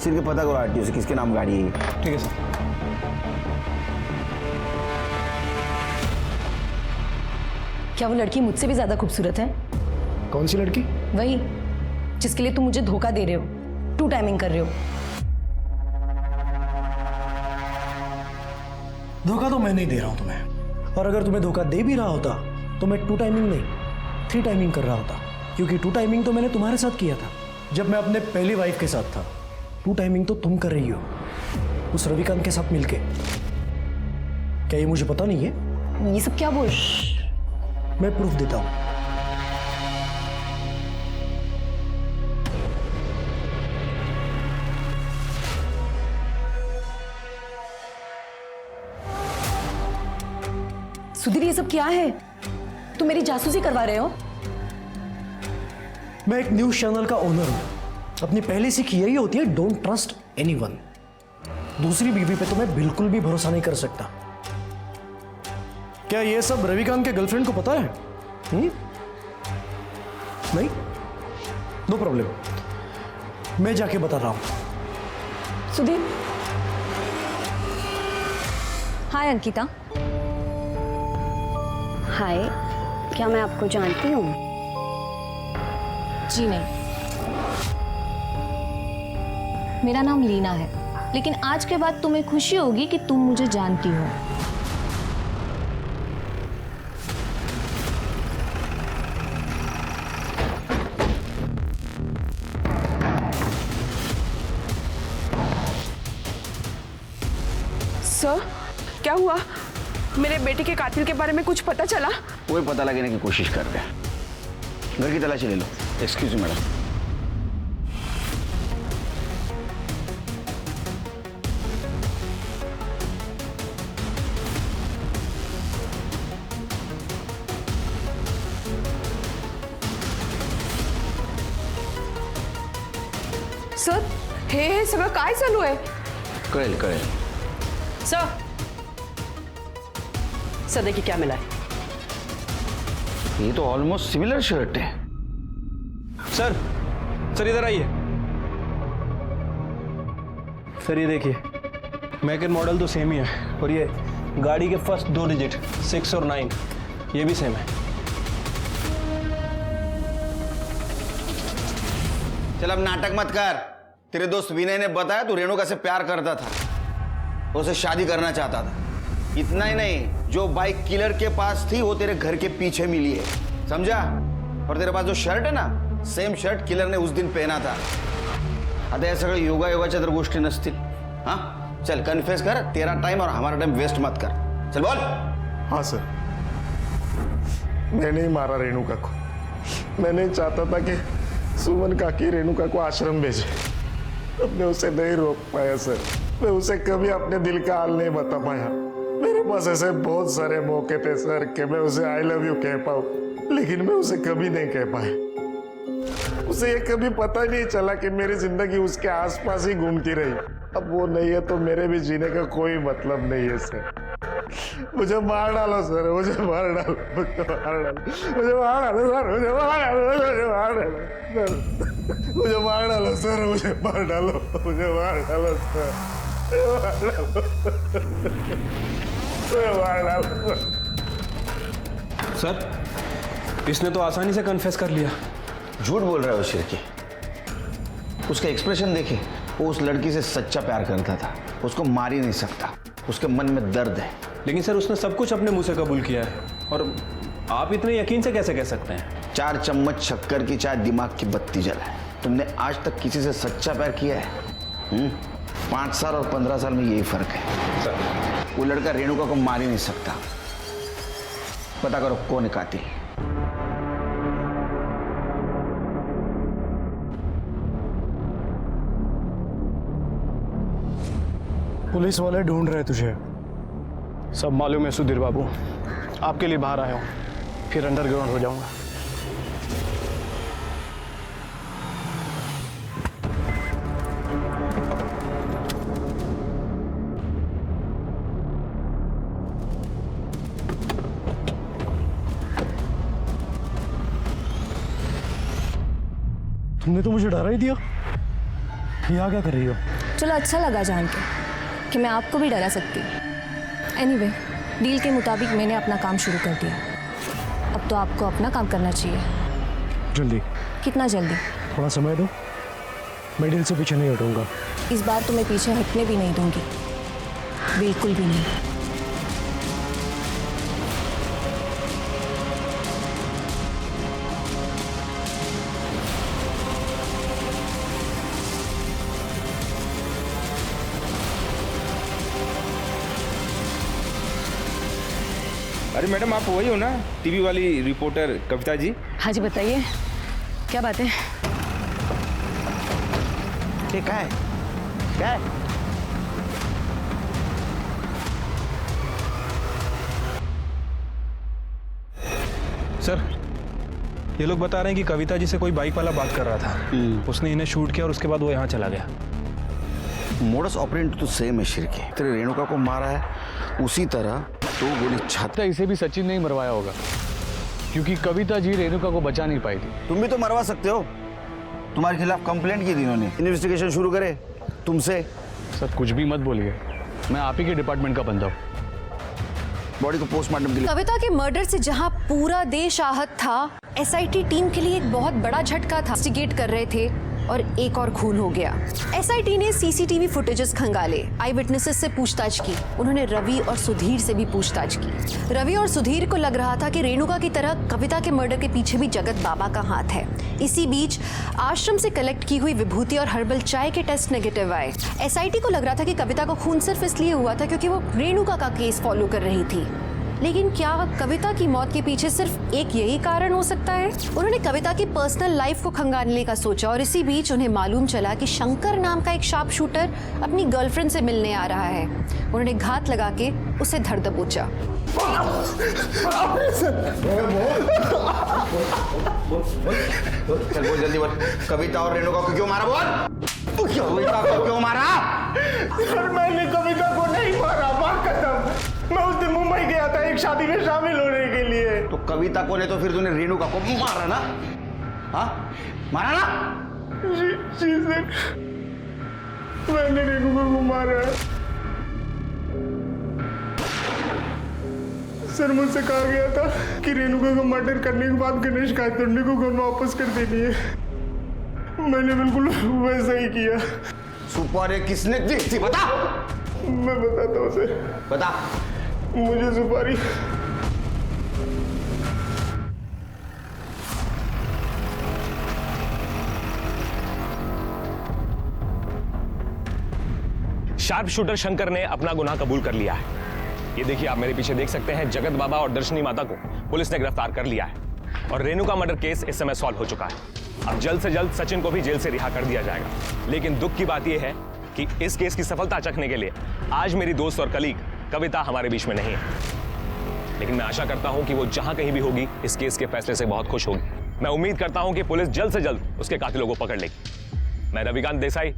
G: सिर्फ पता करो आरटीओ से किसके नाम गाड़ी है।
M: ठीक है सर।
C: क्या वो लड़की मुझसे भी ज्यादा खूबसूरत है?
I: कौन सी लड़की?
C: वही जिसके लिए तुम मुझे धोखा दे रहे हो, टू टाइमिंग कर रहे हो।
I: धोखा तो मैं नहीं दे रहा हूं तुम्हें, और अगर तुम्हें धोखा दे भी रहा होता तो मैं 2 टाइमिंग नहीं 3 टाइमिंग कर रहा होता, क्योंकि 2 टाइमिंग तो मैंने तुम्हारे साथ किया था जब मैं अपने पहली वाइफ के साथ था। 2 टाइमिंग तो तुम कर रही हो उस रविकांत के साथ मिलके। क्या ये मुझे पता नहीं है?
C: ये सब क्या बोल?
I: मैं प्रूफ देता हूं।
C: सुधीर, ये सब क्या है? तुम मेरी जासूसी करवा रहे हो?
I: मैं एक न्यूज चैनल का ओनर हूं। अपनी पहली सीख यही होती है, डोंट ट्रस्ट एनीवन। दूसरी बीवी पे तो मैं बिल्कुल भी भरोसा नहीं कर सकता। क्या ये सब रविकांत के गर्लफ्रेंड को पता है? नहीं? नो प्रॉब्लम, मैं जाके बता रहा हूं।
C: सुधीर। हाय अंकिता।
P: हाय, क्या मैं आपको जानती हूँ?
O: जी नहीं, मेरा नाम लीना है, लेकिन आज के बाद तुम्हें खुशी होगी कि तुम मुझे जानती हो।
J: सर, क्या हुआ? मेरे बेटे के कातिल के बारे में कुछ पता चला?
G: वही पता लगाने की कोशिश कर रहे हैं। घर की तलाशी ले लो। Excuse me madam.
J: सर, हे सगळं काय चालू आहे?
G: कळेल कळेल।
J: सर, सदे की क्या मिला है?
G: ये तो ऑलमोस्ट सिमिलर शर्ट है।
M: सर, सर इधर आइए। सर ये देखिए, मैक एंड मॉडल तो सेम ही है, और ये गाड़ी के फर्स्ट 2 डिजिट 6 और 9 ये भी सेम है।
G: चल अब नाटक मत कर। तेरे दोस्त विनय ने बताया तू रेणुका से प्यार करता था, उसे शादी करना चाहता था। इतना ही नहीं, जो बाइक किलर के पास थी वो तेरे घर के पीछे मिली है, समझा? और तेरे पास जो शर्ट है ना, सेम शर्ट किलर ने उस दिन पहना था। आता या सगळं योगा योगाच्या तर गोष्टी नसतील। हाँ चल कन्फेस कर, तेरा टाइम और हमारा टाइम वेस्ट मत कर। चल बोल।
N: हाँ सर, मैंने ही मारा रेणुका को। मैं नहीं चाहता था कि सुमन काकी रेणुका को आश्रम भेजे। अब मैं उसे नहीं रोक पाया सर। मैं उसे कभी अपने दिल का हाल नहीं बता पाया। मेरे पास ऐसे बहुत सारे मौके थे सर कि मैं उसे आई लव यू कह पाऊं, लेकिन मैं उसे कभी नहीं कह पाया। उसे ये कभी पता नहीं चला कि मेरी जिंदगी उसके आसपास ही घूमती रही। अब वो नहीं है तो मेरे भी जीने का कोई मतलब नहीं है सर। मुझे मार डालो सर, मुझे मार डालो, मुझे मार डालो, मुझे मार डालो सर, मुझे मार डालो, मुझे मार डालो सर, मुझे मार डालो सर, मुझे मार डालो, मुझे मार डालो सर, मुझे मार डालो।
M: सर, इसने तो आसानी से कन्फेस कर लिया।
G: झूठ बोल रहा है वो शिरकी। उसका एक्सप्रेशन देखे, वो उस लड़की से सच्चा प्यार करता था। उसको मार ही नहीं सकता, उसके मन में दर्द है।
M: लेकिन सर उसने सब कुछ अपने मुंह से कबूल किया है, और आप इतने यकीन से कैसे कह सकते हैं?
G: 4 चम्मच शक्कर की चाय दिमाग की बत्ती जलाए। तुमने आज तक किसी से सच्चा प्यार किया है? 5 साल और 15 साल में यही फर्क है सर। वो लड़का रेणुका को मार ही नहीं सकता। पता करो कौन है कातिल।
I: पुलिस वाले ढूंढ रहे तुझे।
M: सब मालूम है सुधीर बाबू, आपके लिए बाहर आया हूँ, फिर अंडरग्राउंड हो जाऊंगा।
I: तुमने तो मुझे डरा ही दिया। यहाँ क्या कर रही हो?
K: चलो अच्छा लगा जान के कि मैं आपको भी डरा सकती हूँ। एनीवे, डील के मुताबिक मैंने अपना काम शुरू कर दिया।
C: अब तो आपको अपना काम करना चाहिए।
I: जल्दी।
C: कितना जल्दी?
I: थोड़ा समय दो, मैं डील से पीछे नहीं हटूंगा।
C: इस बार तो मैं पीछे हटने भी नहीं दूंगी, बिल्कुल भी नहीं।
A: अरे मैडम, आप वही हो ना, टीवी वाली रिपोर्टर कविता जी?
C: हाँ जी, बताइए क्या बात है?
G: क्या है? क्या है?
M: सर, ये लोग बता रहे हैं कि कविता जी से कोई बाइक वाला बात कर रहा था। उसने इन्हें शूट किया और उसके बाद वो यहाँ चला गया।
G: मोडस ऑपरेंड तो सेम है शिरके। तेरे रेणुका को मारा है उसी तरह तो गोली छाता।
F: इसे भी सचिन ने ही मरवाया होगा, क्योंकि कविता जी रेणुका को बचा नहीं पाई थी।
G: तुम भी तो मरवा सकते हो, तुम्हारे खिलाफ कंप्लेंट की थी इन्होंने। इन्वेस्टिगेशन शुरू करे तुमसे।
F: सर कुछ भी मत बोलिए, मैं आप ही के डिपार्टमेंट का बंदा हूँ।
G: बॉडी को पोस्टमार्टम के लिए।
B: कविता के मर्डर से जहां पूरा देश आहत था, एसआईटी टीम के लिए एक बहुत बड़ा झटका था। इन्वेस्टिगेट कर रहे थे और एक और खून हो गया। एसआईटी ने सीसीटीवी फुटेजेस खंगाले, आई विटनेसेस से पूछताछ की। उन्होंने रवि और सुधीर से भी पूछताछ की। रवि और सुधीर को लग रहा था कि रेणुका की तरह कविता के मर्डर के पीछे भी जगत बाबा का हाथ है। इसी बीच आश्रम से कलेक्ट की हुई विभूति और हर्बल चाय के टेस्ट नेगेटिव आए। एसआईटी को लग रहा था कि कविता को खून सिर्फ इसलिए हुआ था क्योंकि वो रेणुका का केस फॉलो कर रही थी। लेकिन क्या कविता की मौत के पीछे सिर्फ एक यही कारण हो सकता है? उन्होंने कविता की पर्सनल लाइफ को खंगालने का सोचा और इसी बीच उन्हें मालूम चला कि शंकर नाम का एक शार्प शूटर अपनी गर्लफ्रेंड से मिलने आ रहा है। उन्होंने घात लगा के उसे धर दबोचा।
G: चल बोल जल्दी बोल, कविता और रेणुका को क्यों मारा? बोल कविता को क्यों मारा?
N: सर मैंने कविता को नहीं मारा, बात खत्म। मैं उस दिन मुंबई गया था एक शादी में शामिल होने के लिए।
G: तो कविता को नहीं तो फिर तूने रेणुका को मारा ना? हाँ मारा ना?
N: मैंने रेणुका को मारा। सर मुझसे कहा गया था कि रेणुका को मर्डर करने के बाद गणेश कायतुंडे को घर वापस कर देनी है। मैंने बिल्कुल वैसा ही किया।
G: सुपारी किसने दी थी बता?
N: मैं बताता हूँ उसे।
G: बता।
N: मुझे सुपारी
L: शार्प शूटर शंकर ने अपना गुनाह कबूल कर लिया है। ये देखिए, आप मेरे पीछे देख सकते हैं, जगत बाबा और दर्शनी माता को पुलिस ने गिरफ्तार कर लिया है और रेणुका मर्डर केस इस समय सॉल्व हो चुका है। अब जल्द से जल्द सचिन को भी जेल से रिहा कर दिया जाएगा। लेकिन दुख की बात यह है कि इस केस की सफलता चखने के लिए आज मेरी दोस्त और कलीग कविता हमारे बीच में नहीं है। लेकिन मैं आशा करता हूं कि वो जहां कहीं भी होगी इस केस के फैसले से बहुत खुश होगी। मैं उम्मीद करता हूं कि पुलिस जल्द से जल्द उसके कातिलों को पकड़ लेगी। मैं रविकांत देसाई,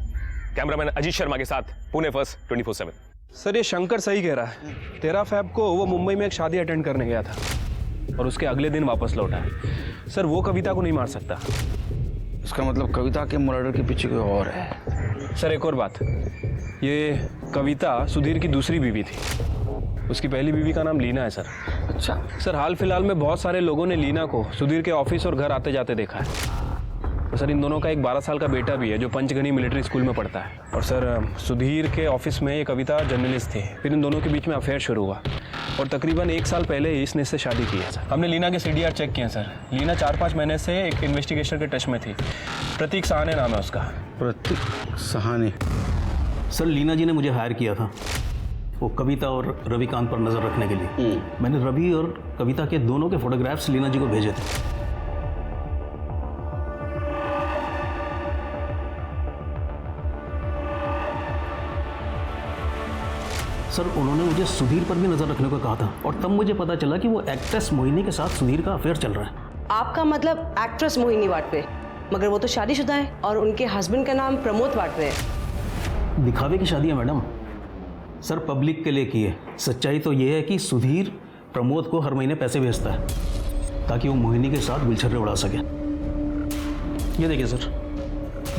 L: कैमरामैन अजीत शर्मा के साथ, पुणे फर्स्ट 24/7।
M: सर ये शंकर सही कह रहा है। 13 फ़रवरी को वो मुंबई में एक शादी अटेंड करने गया था और उसके अगले दिन वापस लौटा है। सर वो कविता को नहीं मार सकता।
G: इसका मतलब कविता के मर्डर के पीछे कोई और है।
M: सर एक और बात, ये कविता सुधीर की दूसरी बीवी थी। उसकी पहली बीवी का नाम लीना है सर।
G: अच्छा।
M: सर हाल फिलहाल में बहुत सारे लोगों ने लीना को सुधीर के ऑफिस और घर आते जाते देखा है। और सर इन दोनों का एक 12 साल का बेटा भी है जो पंचगनी मिलिट्री स्कूल में पढ़ता है। और सर सुधीर के ऑफिस में ये कविता जर्नलिस्ट थी। फिर इन दोनों के बीच में अफेयर शुरू हुआ और तकरीबन 1 साल पहले इसने इससे शादी की है सर। हमने लीना के CDR चेक किए हैं सर। लीना 4-5 महीने से एक इन्वेस्टिगेशन के टच में थी। प्रतीक सहाने नाम है उसका।
H: प्रतीक सहाने?
Q: सर लीना जी ने मुझे हायर किया था वो कविता और रविकांत पर नज़र रखने के लिए। मैंने रवि और कविता के दोनों के फोटोग्राफ्स लीना जी को भेजे थे। सर उन्होंने मुझे सुधीर पर भी नज़र रखने को कहा था और तब मुझे पता चला कि वो एक्ट्रेस मोहिनी के साथ सुधीर का अफेयर चल रहा है।
R: आपका मतलब एक्ट्रेस मोहिनी वाटवे, मगर वो तो शादीशुदा है और उनके हस्बैंड का नाम प्रमोद वाटवे है।
Q: दिखावे की शादी है मैडम। सर पब्लिक के लिए की है। सच्चाई तो ये है कि सुधीर प्रमोद को हर महीने पैसे भेजता है ताकि वो मोहिनी के साथ गुलछर्रे उड़ा सके। ये देखिए सर,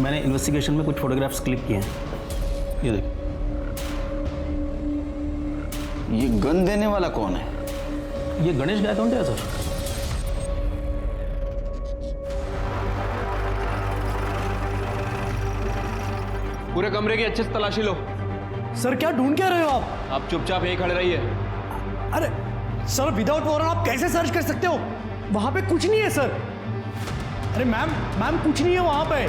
Q: मैंने इन्वेस्टिगेशन में कुछ फोटोग्राफ्स क्लिक किए हैं। ये देखिए।
G: ये गन देने वाला कौन है?
Q: ये गणेश गायकवाड़ है सर।
E: पूरे कमरे की अच्छे से तलाशी लो।
I: सर क्या ढूंढ क्या रहे हो आप?
E: आप चुपचाप यहीं खड़े रहिए।
I: अरे सर, विदाउट वारंट आप कैसे सर्च कर सकते हो? वहां पे कुछ नहीं है सर। अरे मैम कुछ नहीं है वहां पे।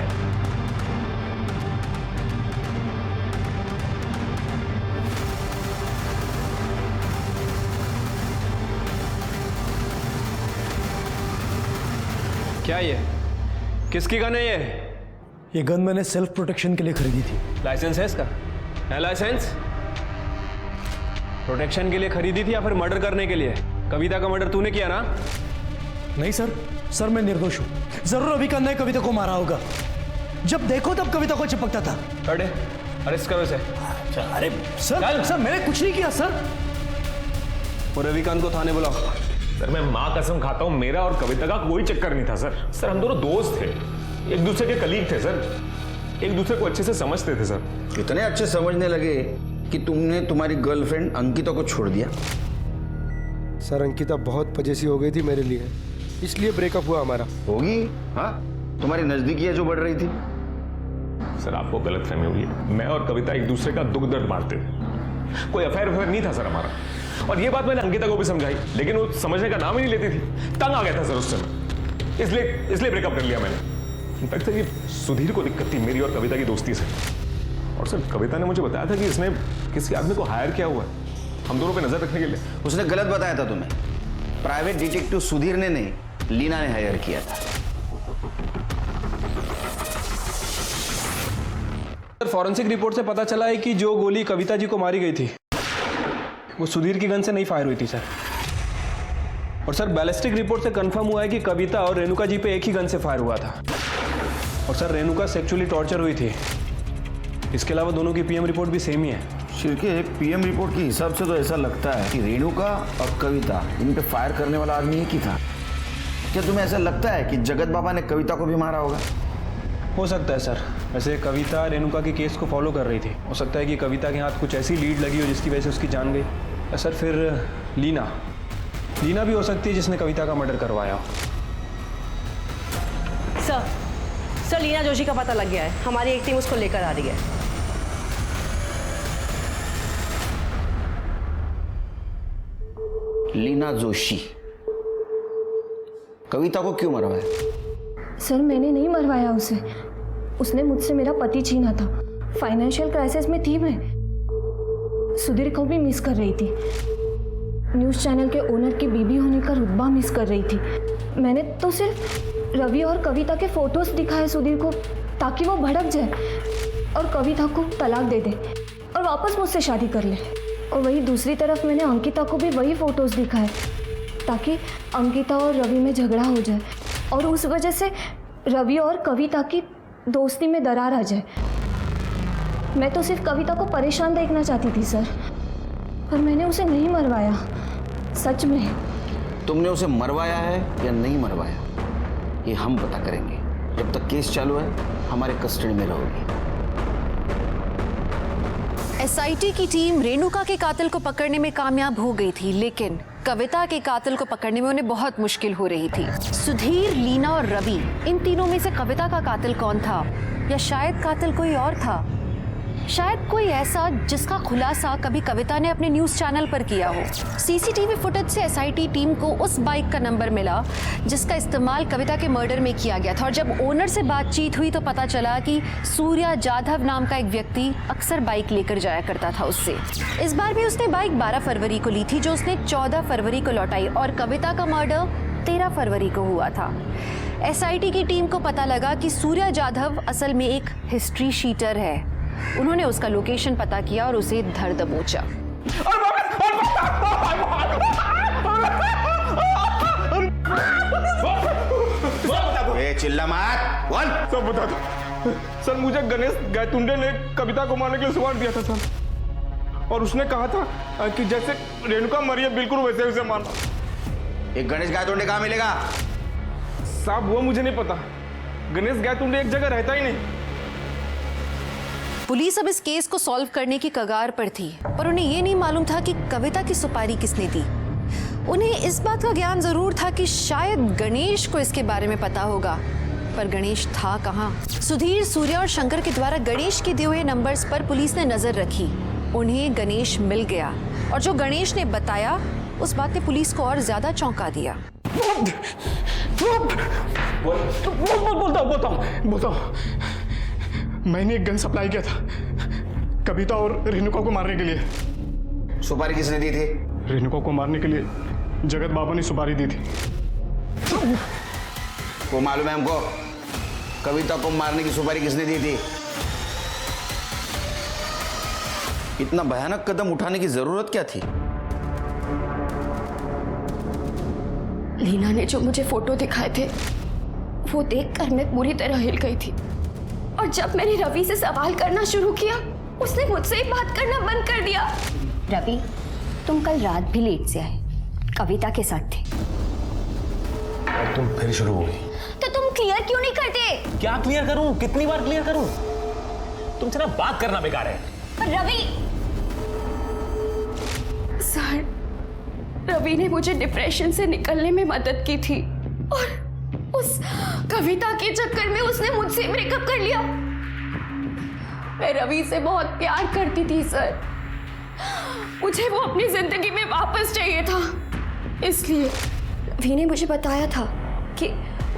E: क्या ये किसकी गन है
I: ये गन मैंने सेल्फ प्रोटेक्शन के लिए खरीदी थी।
E: लाइसेंस है इसका? है लाइसेंस? प्रोटेक्शन के लिए खरीदी थी या फिर मर्डर करने के लिए? कविता का मर्डर तूने किया ना?
I: नहीं सर मैं निर्दोष हूं। जरूर अभी करना है कविता को मारा होगा। जब देखो तब कविता को चिपकता था।
E: अरे अरेस्ट करो इसे।
I: अरे सर मैंने कुछ नहीं किया सर।
E: और रविकांत को थाने बुलाओ।
L: सर मैं माँ कसम खाता हूँ, मेरा और कविता का कोई चक्कर नहीं था सर। सर हम दोनों दोस्त थे, एक दूसरे के कलीग थे सर, एक दूसरे को अच्छे से समझते थे सर।
G: इतने अच्छे समझने लगे कि तुमने तुम्हारी गर्लफ्रेंड अंकिता को छोड़ दिया?
S: सर अंकिता बहुत पजेसिव हो गई थी मेरे लिए, इसलिए ब्रेकअप हुआ हमारा।
G: होगी, हाँ तुम्हारी नजदीकियां जो बढ़ रही थी।
L: सर आपको गलतफहमी हुई है, मैं और कविता एक दूसरे का दुख दर्द बांटते थे, कोई अफेयर नहीं था सर हमारा। और ये बात मैंने अंकिता को भी समझाई, लेकिन वो समझने का नाम ही नहीं लेती थी। तंग आ गया था सर उस समय, इसलिए ब्रेकअप कर लिया मैंने। इनफैक्ट सर ये सुधीर को दिक्कत थी मेरी और कविता की दोस्ती से। और सर कविता ने मुझे बताया था कि इसने किसी आदमी को हायर किया हुआ है हम दोनों पे नजर रखने के लिए।
G: उसने गलत बताया था तुम्हें। प्राइवेट डिटेक्टिव सुधीर ने नहीं, लीना ने हायर किया था।
E: फॉरेंसिक रिपोर्ट से पता चला है कि जो गोली कविता जी को मारी गई थी वो सुधीर की गन से नहीं फायर हुई थी सर। और सर बैलिस्टिक रिपोर्ट से कंफर्म हुआ है कि कविता और रेणुका जी पे एक ही गन से फायर हुआ था। और सर रेणुका सेक्सुअली टॉर्चर हुई थी। इसके अलावा दोनों की पीएम रिपोर्ट भी सेम ही है।
G: शिरके पीएम रिपोर्ट के हिसाब से तो ऐसा लगता है कि रेणुका और कविता इन पे फायर करने वाला आदमी एक ही था। क्या तुम्हें ऐसा लगता है कि जगत बाबा ने कविता को भी मारा होगा?
E: हो सकता है सर। वैसे कविता रेणुका के केस को फॉलो कर रही थी, हो सकता है कि कविता के हाथ कुछ ऐसी लीड लगी हो जिसकी वजह से उसकी जान गई। सर फिर लीना भी हो सकती है जिसने कविता का मर्डर करवाया हो।
R: सर लीना जोशी का पता लग गया है, हमारी एक टीम उसको लेकर आ रही है।
G: लीना जोशी कविता को क्यों मरवाया?
K: सर मैंने नहीं मरवाया उसे, उसने मुझसे मेरा पति छीना था। फाइनेंशियल क्राइसिस में थी मैं, सुधीर को भी मिस कर रही थी, न्यूज़ चैनल के ओनर की बीबी होने का रुतबा मिस कर रही थी। मैंने तो सिर्फ रवि और कविता के फोटोज दिखाए सुधीर को ताकि वो भड़क जाए और कविता को तलाक दे दे और वापस मुझसे शादी कर ले। और वही दूसरी तरफ मैंने अंकिता को भी वही फोटोज दिखाए ताकि अंकिता और रवि में झगड़ा हो जाए और उस वजह से रवि और कविता की दोस्ती में दरार आ जाए। मैं तो सिर्फ कविता को परेशान देखना चाहती थी सर, पर मैंने उसे नहीं मरवाया। सच में।
G: तुमने उसे मरवाया है या नहीं मरवाया ये हम पता करेंगे। जब तक केस चालू है हमारे कस्टडी में रहोगी।
B: एसआईटी की टीम रेणुका के कातिल को पकड़ने में कामयाब हो गई थी, लेकिन कविता के कातिल को पकड़ने में उन्हें बहुत मुश्किल हो रही थी। सुधीर, लीना और रवि, इन तीनों में से कविता का कातिल कौन था, या शायद कातिल कोई और था? शायद कोई ऐसा जिसका खुलासा कभी कविता ने अपने न्यूज़ चैनल पर किया हो। सीसीटीवी फुटेज से एसआईटी टीम को उस बाइक का नंबर मिला जिसका इस्तेमाल कविता के मर्डर में किया गया था। और जब ओनर से बातचीत हुई तो पता चला कि सूर्या जाधव नाम का एक व्यक्ति अक्सर बाइक लेकर जाया करता था उससे। इस बार भी उसने बाइक 12 फरवरी को ली थी, जो उसने 14 फरवरी को लौटाई, और कविता का मर्डर 13 फरवरी को हुआ था। एसआईटी की टीम को पता लगा कि सूर्या जाधव असल में एक हिस्ट्री शीटर है। उन्होंने उसका लोकेशन पता किया और उसे धर दबोचा।
G: चिल्ला मत, बोल।
A: सब बता दो सर। मुझे गणेश गायतुंडे ने कविता को मारने के लिए सुवार दिया था सर, और उसने कहा था कि जैसे रेणुका मरी है बिल्कुल वैसे उसे मारना।
G: एक गणेश गायतुंडे कहाँ मिलेगा?
A: साहब वो मुझे नहीं पता, गणेश गायतुंडे एक जगह रहता ही नहीं।
B: पुलिस अब इस केस को सॉल्व करने की कगार पर थी, पर उन्हें यह नहीं मालूम था कि कविता की सुपारी किसने दी। उन्हें इस बात का ज्ञान जरूर था कि शायद गणेश को इसके बारे में पता होगा, पर गणेश था कहाँ? सुधीर, सूर्य और शंकर के द्वारा गणेश के दिए हुए नंबर्स पर पुलिस ने नजर रखी। उन्हें गणेश मिल गया और जो गणेश ने बताया उस बात ने पुलिस को और ज्यादा चौंका दिया।
A: बोलता हूँ। मैंने एक गन सप्लाई किया था कविता और रेणुका को मारने के लिए।
G: सुपारी किसने दी थी?
A: रेणुका को मारने के लिए जगत बाबा ने सुपारी दी थी।
G: वो मालूम है हमको, कविता को मारने की सुपारी किसने दी थी? इतना भयानक कदम उठाने की जरूरत क्या थी?
O: लीना ने जो मुझे फोटो दिखाए थे वो देखकर मैं पूरी तरह हिल गई थी, और जब मैंने रवि से सवाल करना शुरू किया उसने मुझसे ही बात करना बंद कर दिया।
P: रवि, तुम कल रात भी लेट से आए, कविता के साथ थे।
L: और तुम फिर शुरू हो गई।
O: तो तुम क्लियर क्यों नहीं करते?
L: क्या क्लियर करूं? कितनी बार क्लियर करूं? तुमसे ना बात करना बेकार है।
O: रवि सर, रवि ने मुझे डिप्रेशन से निकलने में मदद की थी और उस कविता के चक्कर में उसने मुझसे ब्रेकअप कर लिया। मैं रवि से बहुत प्यार करती थी सर, मुझे वो अपनी जिंदगी में वापस चाहिए था। इसलिए रवि ने मुझे बताया था कि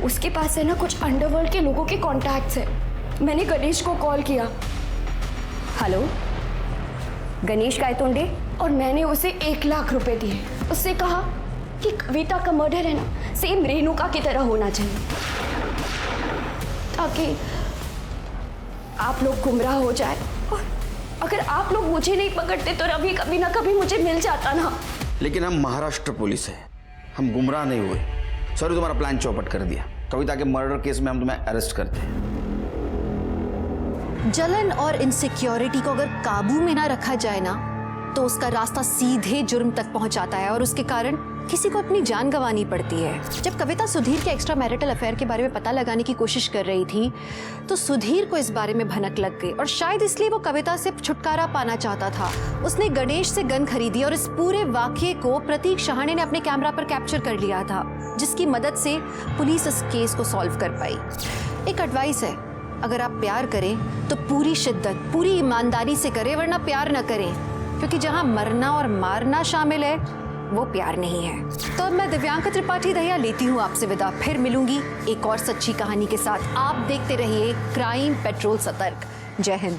O: उसके पास है ना कुछ अंडरवर्ल्ड के लोगों के कॉन्टैक्ट्स है। मैंने गणेश को कॉल किया।
P: हेलो, गणेश गायतोंडे?
O: और मैंने उसे 1 लाख रुपए दिए। उससे कहा कि कविता का मर्डर है ना सेम रेणुका की तरह होना चाहिए, ताकि आप लोग गुमराह हो जाए, और अगर आप लोग मुझे नहीं पकड़ते तो रवि कभी ना कभी मुझे मिल जाता ना।
G: लेकिन हम महाराष्ट्र पुलिस है, हम गुमराह नहीं हुए। सॉरी, तुम्हारा प्लान चौपट कर दिया। कविता के मर्डर केस में हम तुम्हें अरेस्ट करते हैं।
B: जलन और इनसिक्योरिटी को अगर काबू में ना रखा जाए ना तो उसका रास्ता सीधे जुर्म तक पहुंचाता है, और उसके कारण किसी को अपनी जान गंवानी पड़ती है। जब कविता सुधीर के एक्स्ट्रा मैरिटल अफेयर के बारे में पता लगाने की कोशिश कर रही थी तो सुधीर को इस बारे में भनक लग गई, और शायद इसलिए वो कविता से छुटकारा पाना चाहता था। उसने गणेश से गन खरीदी और इस पूरे वाकये को प्रतीक शहाणे ने अपने कैमरा पर कैप्चर कर लिया था, जिसकी मदद से पुलिस इस केस को सॉल्व कर पाई। एक एडवाइस है, अगर आप प्यार करें तो पूरी शिद्दत, पूरी ईमानदारी से करें, वरना प्यार न करें, क्योंकि जहां मरना और मारना शामिल है वो प्यार नहीं है। तो अब मैं दिव्यांका त्रिपाठी दहिया लेती हूँ आपसे विदा। फिर मिलूंगी एक और सच्ची कहानी के साथ। आप देखते रहिए क्राइम पेट्रोल सतर्क। जय हिंद।